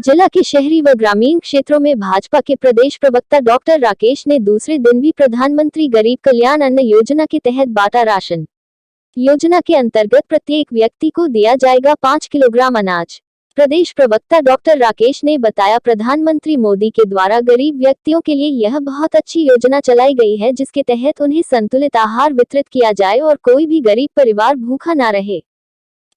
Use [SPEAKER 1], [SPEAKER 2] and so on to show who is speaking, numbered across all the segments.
[SPEAKER 1] जिला के शहरी व ग्रामीण क्षेत्रों में भाजपा के प्रदेश प्रवक्ता डॉक्टर राकेश ने दूसरे दिन भी प्रधानमंत्री गरीब कल्याण अन्न योजना के तहत बांटा राशन। योजना के अंतर्गत प्रत्येक व्यक्ति को दिया जाएगा 5 किलोग्राम अनाज। प्रदेश प्रवक्ता डॉक्टर राकेश ने बताया, प्रधानमंत्री मोदी के द्वारा गरीब व्यक्तियों के लिए यह बहुत अच्छी योजना चलाई गई है, जिसके तहत उन्हें संतुलित आहार वितरित किया जाए और कोई भी गरीब परिवार भूखा न रहे।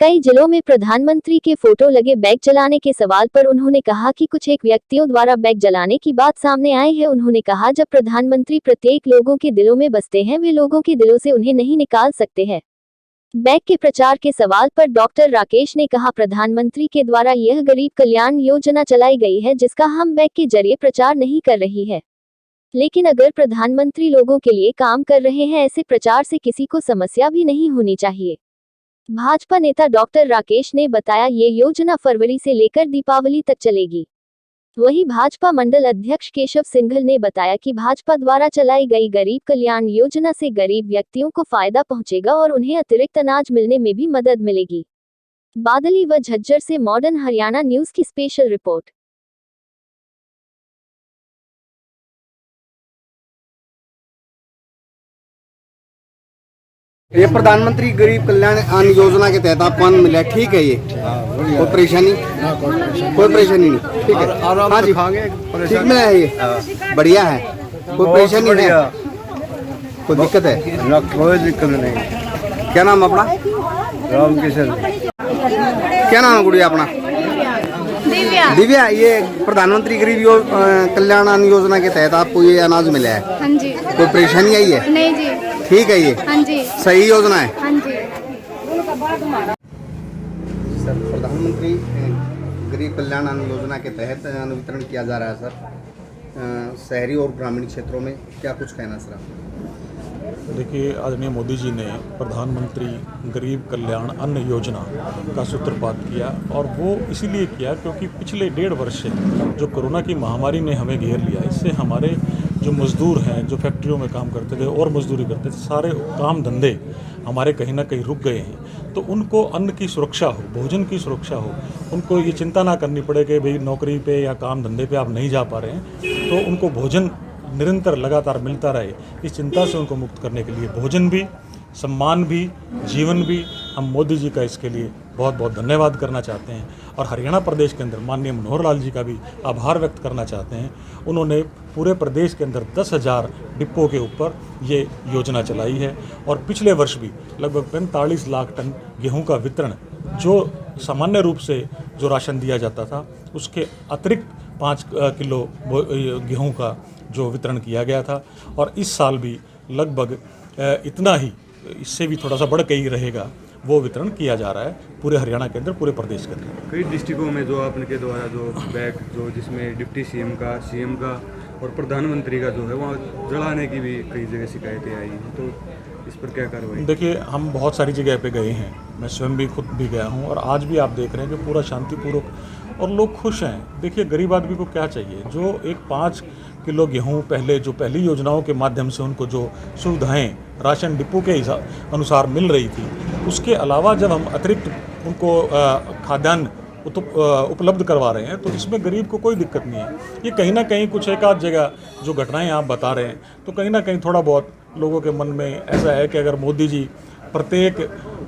[SPEAKER 1] कई जिलों में प्रधानमंत्री के फोटो लगे बैग जलाने के सवाल पर उन्होंने कहा कि कुछ एक व्यक्तियों द्वारा बैग जलाने की बात सामने आई है। उन्होंने कहा, जब प्रधानमंत्री प्रत्येक लोगों के दिलों में बसते हैं, वे लोगों के दिलों से उन्हें नहीं निकाल सकते हैं। बैग के प्रचार के सवाल पर डॉक्टर राकेश ने कहा, प्रधानमंत्री के द्वारा यह गरीब कल्याण योजना चलाई गई है, जिसका हम बैग के जरिए प्रचार नहीं कर रही है। लेकिन अगर प्रधानमंत्री लोगों के लिए काम कर रहे हैं, ऐसे प्रचार से किसी को समस्या भी नहीं होनी चाहिए। भाजपा नेता डॉक्टर राकेश ने बताया, ये योजना फरवरी से लेकर दीपावली तक चलेगी। वहीं भाजपा मंडल अध्यक्ष केशव सिंघल ने बताया कि भाजपा द्वारा चलाई गई गरीब कल्याण योजना से गरीब व्यक्तियों को फायदा पहुंचेगा और उन्हें अतिरिक्त अनाज मिलने में भी मदद मिलेगी। बादली व झज्जर से मॉडर्न हरियाणा न्यूज की स्पेशल रिपोर्ट।
[SPEAKER 2] ये प्रधानमंत्री गरीब कल्याण अन्न योजना के तहत आपको अन्न मिला, ठीक है? ये कोई परेशानी नहीं, ठीक है? हाँ जी, ठीक मिला है, ये बढ़िया है, कोई परेशानी नहीं है, कोई दिक्कत है?
[SPEAKER 3] कोई दिक्कत नहीं।
[SPEAKER 2] क्या नाम अपना?
[SPEAKER 3] राम किशन।
[SPEAKER 2] क्या नाम है गुड़िया अपना? दिव्या। ये प्रधानमंत्री गरीब कल्याण अन्न योजना के तहत आपको ये अनाज मिला है?
[SPEAKER 4] हाँ जी।
[SPEAKER 2] कोई परेशानी आई है?
[SPEAKER 4] नहीं जी।
[SPEAKER 2] ठीक है, ये
[SPEAKER 4] हाँ जी,
[SPEAKER 2] सही योजना है।
[SPEAKER 4] हाँ जी।
[SPEAKER 2] सर, प्रधानमंत्री गरीब कल्याण अन्न योजना के तहत अन्न वितरण किया जा रहा है सर, शहरी और ग्रामीण क्षेत्रों में, क्या कुछ कहना सर आपको?
[SPEAKER 5] देखिए, आदरणीय मोदी जी ने प्रधानमंत्री गरीब कल्याण अन्न योजना का सूत्रपात किया, और वो इसीलिए किया क्योंकि पिछले 1.5 वर्ष से जो कोरोना की महामारी ने हमें घेर लिया, इससे हमारे जो मज़दूर हैं, जो फैक्ट्रियों में काम करते थे और मजदूरी करते थे, सारे काम धंधे हमारे कहीं ना कहीं रुक गए हैं। तो उनको अन्न की सुरक्षा हो, भोजन की सुरक्षा हो, उनको ये चिंता ना करनी पड़े कि भाई नौकरी पे या काम धंधे पे आप नहीं जा पा रहे हैं, तो उनको भोजन निरंतर लगातार मिलता रहे, इस चिंता से उनको मुक्त करने के लिए भोजन भी, सम्मान भी, जीवन भी, हम मोदी जी का इसके लिए बहुत बहुत धन्यवाद करना चाहते हैं। और हरियाणा प्रदेश के अंदर माननीय मनोहर लाल जी का भी आभार व्यक्त करना चाहते हैं। उन्होंने पूरे प्रदेश के अंदर 10,000 डिपो के ऊपर ये योजना चलाई है, और पिछले वर्ष भी लगभग 45 लाख टन गेहूं का वितरण, जो सामान्य रूप से जो राशन दिया जाता था उसके अतिरिक्त 5 किलो गेहूं का जो वितरण किया गया था। और इस साल भी लगभग इतना ही, इससे भी थोड़ा सा बढ़ के ही रहेगा, वो वितरण किया जा रहा है पूरे हरियाणा के अंदर, पूरे प्रदेश के अंदर।
[SPEAKER 3] कई डिस्ट्रिक्टों में जो आपके द्वारा जो बैग, जो जिसमें डिप्टी सीएम का, सीएम का और प्रधानमंत्री का जो है, वहाँ जलाने की भी कई जगह शिकायतें आई हैं, तो इस पर क्या कार्रवाई?
[SPEAKER 5] देखिए, हम बहुत सारी जगह पे गए हैं, मैं स्वयं भी खुद भी गया हूँ, और आज भी आप देख रहे हैं कि पूरा शांतिपूर्वक और लोग खुश हैं। देखिए, गरीब आदमी को क्या चाहिए? जो एक 5 किलो गेहूं पहले, जो पहली योजनाओं के माध्यम से उनको जो सुविधाएं राशन डिपो के अनुसार मिल रही थी, उसके अलावा जब हम अतिरिक्त उनको खाद्यान्न उपलब्ध करवा रहे हैं, तो इसमें गरीब को कोई दिक्कत नहीं है। ये कहीं ना कहीं कुछ एक आध जगह जो घटनाएं आप बता रहे हैं, तो कहीं ना कहीं थोड़ा बहुत लोगों के मन में ऐसा है कि अगर मोदी जी प्रत्येक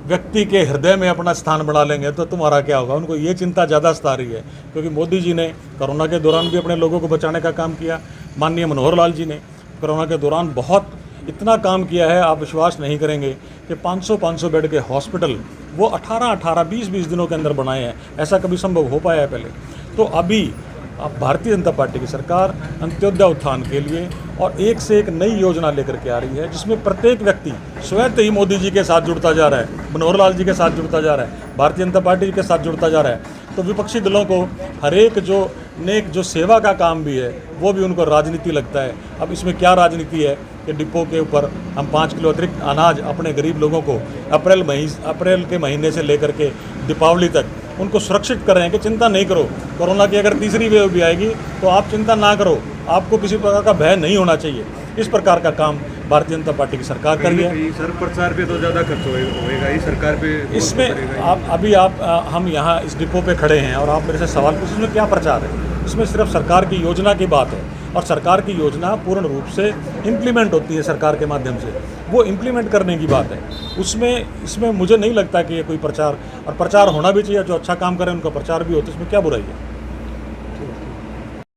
[SPEAKER 5] व्यक्ति के हृदय में अपना स्थान बना लेंगे तो तुम्हारा क्या होगा। उनको ये चिंता ज़्यादा सता रही है, क्योंकि मोदी जी ने कोरोना के दौरान भी अपने लोगों को बचाने का काम किया। माननीय मनोहर लाल जी ने कोरोना के दौरान बहुत इतना काम किया है, आप विश्वास नहीं करेंगे कि 500 बेड के हॉस्पिटल वो 18 20 दिनों के अंदर बनाए हैं। ऐसा कभी संभव हो पाया है पहले? तो अभी अब भारतीय जनता पार्टी की सरकार अंत्योदय उत्थान के लिए और एक से एक नई योजना लेकर के आ रही है, जिसमें प्रत्येक व्यक्ति स्वयं ही मोदी जी के साथ जुड़ता जा रहा है, मनोहर लाल जी के साथ जुड़ता जा रहा है, भारतीय जनता पार्टी के साथ जुड़ता जा रहा है। तो विपक्षी दलों को हर एक जो नेक जो सेवा का काम भी है, वो भी उनको राजनीति लगता है। अब इसमें क्या राजनीति है कि डिपो के ऊपर हम 5 किलो अतिरिक्त अनाज अपने गरीब लोगों को अप्रैल के महीने से लेकर के दीपावली तक उनको सुरक्षित कर रहे हैं कि चिंता नहीं करो, कोरोना की अगर तीसरी वेव भी आएगी तो आप चिंता ना करो, आपको किसी प्रकार का भय नहीं होना चाहिए। इस प्रकार का काम भारतीय जनता पार्टी की सरकार कर रही है।
[SPEAKER 3] कहीं सर प्रचार पे तो ज़्यादा खर्च होएगा ही, सरकार पे बहुत
[SPEAKER 5] इसमें
[SPEAKER 3] करेगा ही।
[SPEAKER 5] आप हम यहाँ इस डिपो पे खड़े हैं और आप मेरे से सवाल पूछें, इसमें क्या प्रचार है? इसमें सिर्फ सरकार की योजना की बात है और सरकार की योजना पूर्ण रूप से इम्प्लीमेंट होती है सरकार के माध्यम से, वो इम्प्लीमेंट करने की बात है। इसमें मुझे नहीं लगता कि ये कोई प्रचार, और प्रचार होना भी चाहिए, जो अच्छा काम करें उनका प्रचार भी होता है, इसमें क्या बुराई है?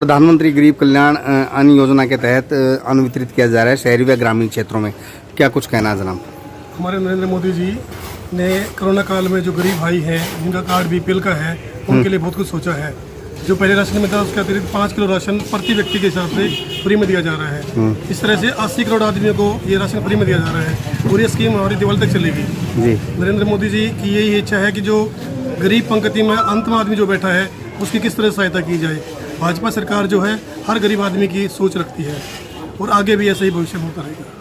[SPEAKER 2] प्रधानमंत्री गरीब कल्याण अन्न योजना के तहत अन्न वितरित किया जा रहा है शहरी व ग्रामीण क्षेत्रों में, क्या कुछ कहना है जनाब?
[SPEAKER 4] हमारे नरेंद्र मोदी जी ने कोरोना काल में जो गरीब भाई हैं जिनका कार्ड बीपीएल का है उनके लिए बहुत कुछ सोचा है। जो पहले राशन में था उसके अतिरिक्त 5 किलो राशन प्रति व्यक्ति के हिसाब से फ्री में दिया जा रहा है। इस तरह से 80 करोड़ आदमियों को ये राशन फ्री में दिया जा रहा है और ये स्कीम हमारी दिवाली तक चलेगी।
[SPEAKER 2] जी,
[SPEAKER 4] नरेंद्र मोदी जी की यही इच्छा है कि जो गरीब पंक्ति में अंतिम आदमी जो बैठा है उसकी किस तरह सहायता की जाए। भाजपा सरकार जो है हर गरीब आदमी की सोच रखती है और आगे भी ऐसा ही भविष्य होता रहेगा।